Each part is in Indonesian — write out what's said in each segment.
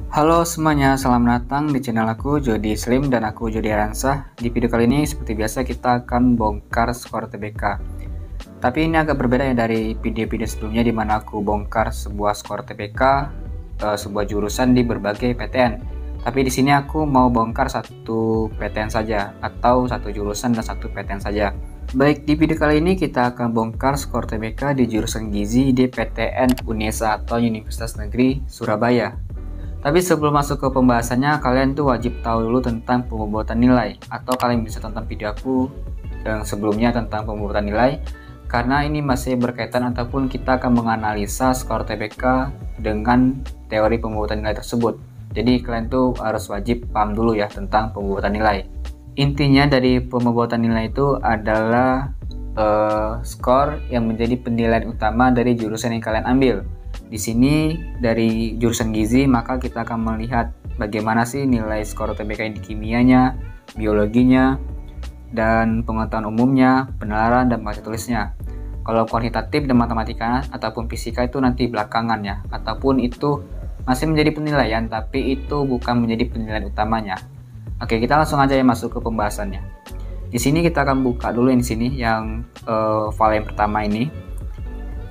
Halo semuanya, selamat datang di channel aku Jody Slim dan aku Jody Aransah. Di video kali ini seperti biasa kita akan bongkar skor TBK. Tapi ini agak berbeda ya dari video-video sebelumnya di mana aku bongkar sebuah skor TBK, sebuah jurusan di berbagai PTN. Tapi di sini aku mau bongkar satu PTN saja atau satu jurusan dan satu PTN saja. Baik, di video kali ini kita akan bongkar skor TBK di jurusan Gizi di PTN UNESA atau Universitas Negeri Surabaya. Tapi sebelum masuk ke pembahasannya, kalian tuh wajib tahu dulu tentang pembobatan nilai, atau kalian bisa tonton video aku yang sebelumnya tentang pembobatan nilai, karena ini masih berkaitan ataupun kita akan menganalisa skor TBK dengan teori pembobatan nilai tersebut. Jadi kalian tuh harus wajib paham dulu ya tentang pembobatan nilai. Intinya dari pembobatan nilai itu adalah skor yang menjadi penilaian utama dari jurusan yang kalian ambil. Di sini dari jurusan gizi maka kita akan melihat bagaimana sih nilai skor TBK di kimianya, biologinya, dan pengetahuan umumnya, penalaran dan baca tulisnya. Kalau kuantitatif dan matematika ataupun fisika itu nanti belakangan ya, ataupun itu masih menjadi penilaian tapi itu bukan menjadi penilaian utamanya. Oke, kita langsung aja ya masuk ke pembahasannya. Di sini kita akan buka dulu yang di sini yang file yang pertama ini.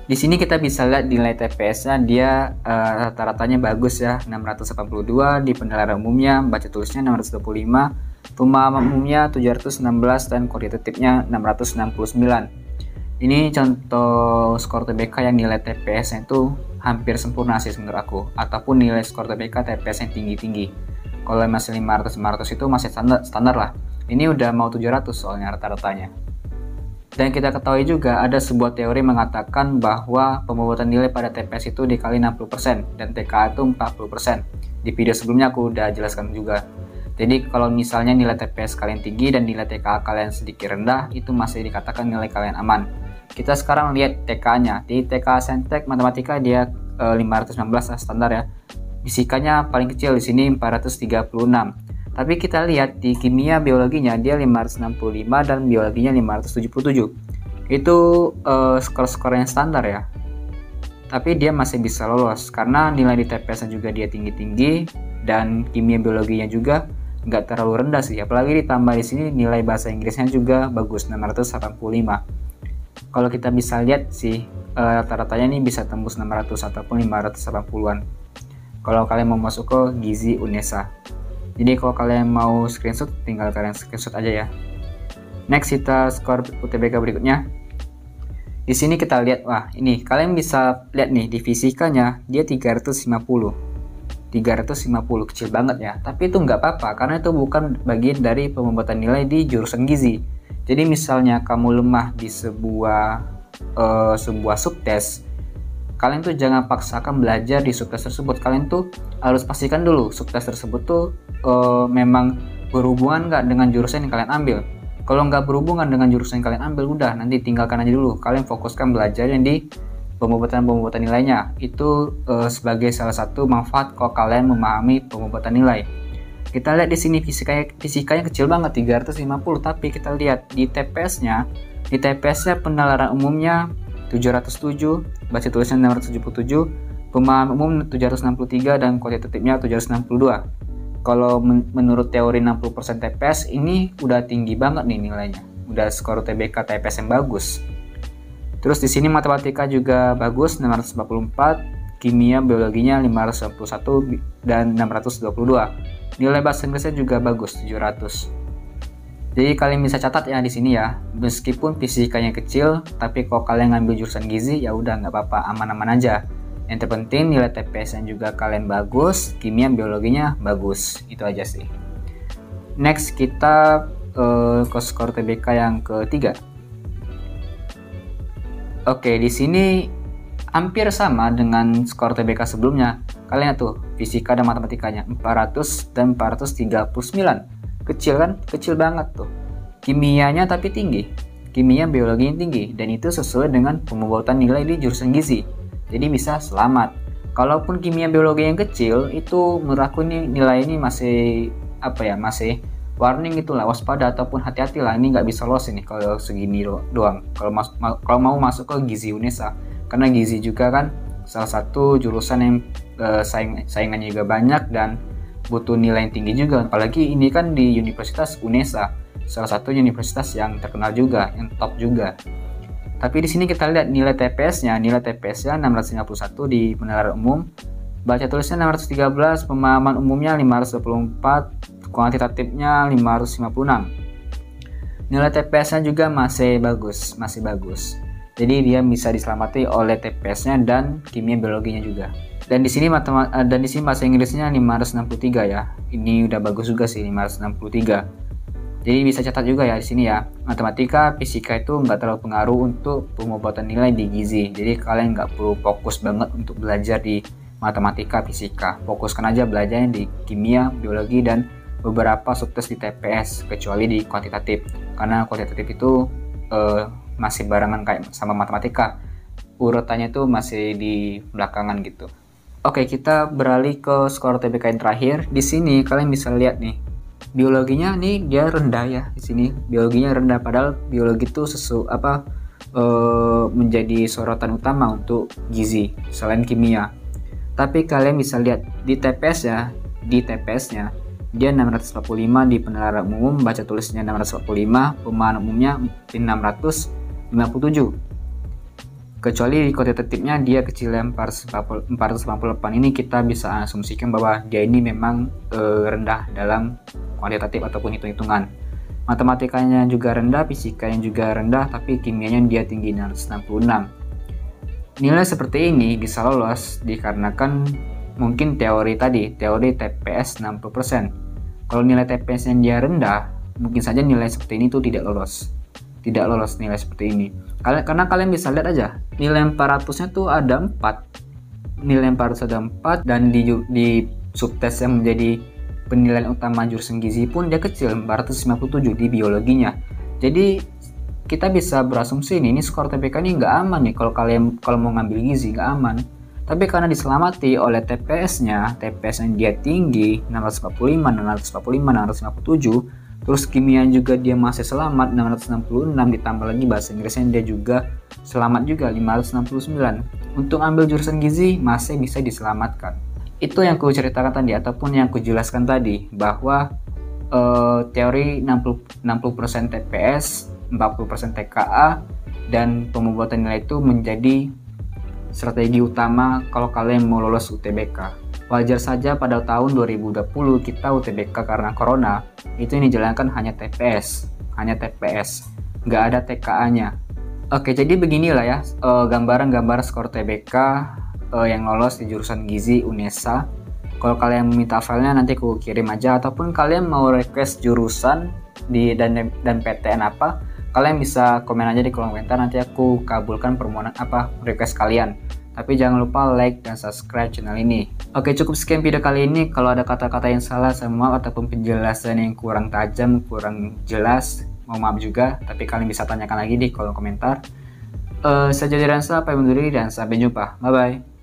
Di sini kita bisa lihat nilai TPS-nya dia rata-ratanya bagus ya, 682, di penilaian umumnya, baca tulisnya 625, pemahaman umumnya 716 dan kuantitatifnya 669. Ini contoh skor TBK yang nilai TPS-nya itu hampir sempurna sih menurut aku, ataupun nilai skor TBK TPS yang tinggi-tinggi. Kalau masih 500 itu masih standar lah. Ini udah mau 700 soalnya rata-ratanya. Dan kita ketahui juga ada sebuah teori mengatakan bahwa pembobatan nilai pada TPS itu dikali 60% dan TKA itu 40%. Di video sebelumnya aku udah jelaskan juga. Jadi kalau misalnya nilai TPS kalian tinggi dan nilai TKA kalian sedikit rendah, itu masih dikatakan nilai kalian aman. Kita sekarang lihat TKA-nya. Di TKA Saintek Matematika dia 516 standar ya. Fisikanya paling kecil di sini 436. Tapi kita lihat di kimia biologinya dia 565 dan biologinya 577. Itu skor-skor yang standar ya. Tapi dia masih bisa lolos karena nilai di TPS-nya juga dia tinggi-tinggi dan kimia biologinya juga nggak terlalu rendah sih. Apalagi ditambah di sini nilai bahasa Inggrisnya juga bagus 685. Kalau kita bisa lihat sih rata-ratanya ini bisa tembus 600 ataupun 580-an. Kalau kalian mau masuk ke Gizi UNESA. Jadi kalau kalian mau screenshot, tinggal kalian screenshot aja ya. Next kita skor UTBK berikutnya. Di sini kita lihat, wah ini kalian bisa lihat nih di fisikanya dia 350. 350 kecil banget ya. Tapi itu nggak apa-apa karena itu bukan bagian dari pembobatan nilai di jurusan gizi. Jadi misalnya kamu lemah di sebuah subtes, kalian tuh jangan paksakan belajar di subtes tersebut. Kalian tuh harus pastikan dulu subtes tersebut tuh memang berhubungan nggak dengan jurusan yang kalian ambil. Kalau nggak berhubungan dengan jurusan yang kalian ambil, udah nanti tinggalkan aja dulu. Kalian fokuskan belajar yang di pembobatan nilainya. Itu sebagai salah satu manfaat kalau kalian memahami pembobatan nilai. Kita lihat di sini fisikanya kecil banget 350, tapi kita lihat di TPS-nya, penalaran umumnya 707, baca tulisnya 677, pemahaman umum 763 dan kuantitatifnya 762. Kalau menurut teori 60% TPS ini udah tinggi banget nih nilainya. Udah skor TBK TPS yang bagus. Terus di sini matematika juga bagus 644, kimia biologinya 591 dan 622. Nilai bahasa Inggrisnya juga bagus 700. Jadi kalian bisa catat ya di sini ya, meskipun fisikanya kecil, tapi kalau kalian ngambil jurusan gizi ya udah nggak apa-apa, aman-aman aja. Yang terpenting nilai TPS-nya juga kalian bagus, kimia biologinya bagus, itu aja sih. Next kita ke skor TBK yang ketiga. Oke, di sini hampir sama dengan skor TBK sebelumnya. Kalian tuh fisika dan matematikanya 400 dan 439. Kecil kan? Kecil banget tuh. Kimianya tapi tinggi. Kimia biologi yang tinggi dan itu sesuai dengan pembobatan nilai di jurusan gizi. Jadi bisa selamat. Kalaupun kimia biologi yang kecil itu menurut aku nih nilai ini masih masih warning itulah, waspada ataupun hati-hati lah, ini nggak bisa lolos ini kalau segini doang. Kalau mau masuk ke Gizi UNESA, karena gizi juga kan salah satu jurusan yang saingannya juga banyak dan butuh nilai yang tinggi juga, apalagi ini kan di Universitas UNESA, salah satu universitas yang terkenal juga, yang top juga. Tapi di sini kita lihat nilai TPS-nya 651 di penilaian umum, baca tulisnya 613, pemahaman umumnya 524, kuantitatifnya 556. Nilai TPS-nya juga masih bagus. Jadi dia bisa diselamati oleh TPS-nya dan kimia biologinya juga. Dan di sini bahasa Inggrisnya 563 ya. Ini udah bagus juga sih, 563. Jadi bisa catat juga ya di sini ya. Matematika, fisika itu nggak terlalu pengaruh untuk pengobatan nilai di gizi. Jadi kalian nggak perlu fokus banget untuk belajar di matematika, fisika. Fokuskan aja belajarnya di kimia, biologi, dan beberapa subtes di TPS, kecuali di kuantitatif. Karena kuantitatif itu masih barengan kayak sama matematika. Urutannya itu masih di belakangan gitu. Oke, kita beralih ke skor UTBK yang terakhir. Di sini kalian bisa lihat nih. Biologinya nih dia rendah ya di sini. Biologinya rendah, padahal biologi itu menjadi sorotan utama untuk gizi selain kimia. Tapi kalian bisa lihat di TPS-nya, dia 645 di penilaian umum, baca tulisnya 645, pemahaman umumnya 657. Kecuali di kuantitatifnya dia kecil ya 488. Ini kita bisa asumsikan bahwa dia ini memang rendah dalam kuantitatif ataupun hitung-hitungan. Matematikanya juga rendah, fisikanya juga rendah, tapi kimianya dia tinggi 666. Nilai seperti ini bisa lolos dikarenakan mungkin teori TPS 60%. Kalau nilai TPS yang dia rendah, mungkin saja nilai seperti ini tuh tidak lolos nilai seperti ini. Karena kalian bisa lihat aja, nilai 400-nya tuh ada 4. Nilai 400 ada 4, dan di subtes yang menjadi penilaian utama jurusan gizi pun dia kecil, 457 di biologinya. Jadi kita bisa berasumsi ini skor TBK ini nggak aman nih kalau mau ngambil gizi, nggak aman. Tapi karena diselamati oleh TPS-nya yang dia tinggi 645, 657, terus kimia juga dia masih selamat 666, ditambah lagi bahasa Inggrisnya dia juga selamat juga 569. Untuk ambil jurusan gizi masih bisa diselamatkan. Itu yang ku ceritakan tadi ataupun yang ku jelaskan tadi, bahwa teori 60% TPS, 40% TKA, dan pembuatan nilai itu menjadi strategi utama kalau kalian mau lolos UTBK. Wajar saja pada tahun 2020 kita UTBK karena corona itu yang dijalankan hanya TPS, nggak ada TKA-nya. Oke, jadi beginilah ya gambaran skor TBK yang lolos di jurusan gizi UNESA. Kalau kalian meminta filenya nanti aku kirim aja, ataupun kalian mau request jurusan dan PTN apa, kalian bisa komen aja di kolom komentar, nanti aku kabulkan permohonan request kalian. Tapi jangan lupa like dan subscribe channel ini. Oke, cukup sekian video kali ini. Kalau ada kata-kata yang salah, saya mohon maaf, ataupun penjelasan yang kurang tajam, kurang jelas, mohon maaf juga. Tapi kalian bisa tanyakan lagi di kolom komentar. Saya Jody Ransa, pamit undur diri dan sampai jumpa. Bye bye.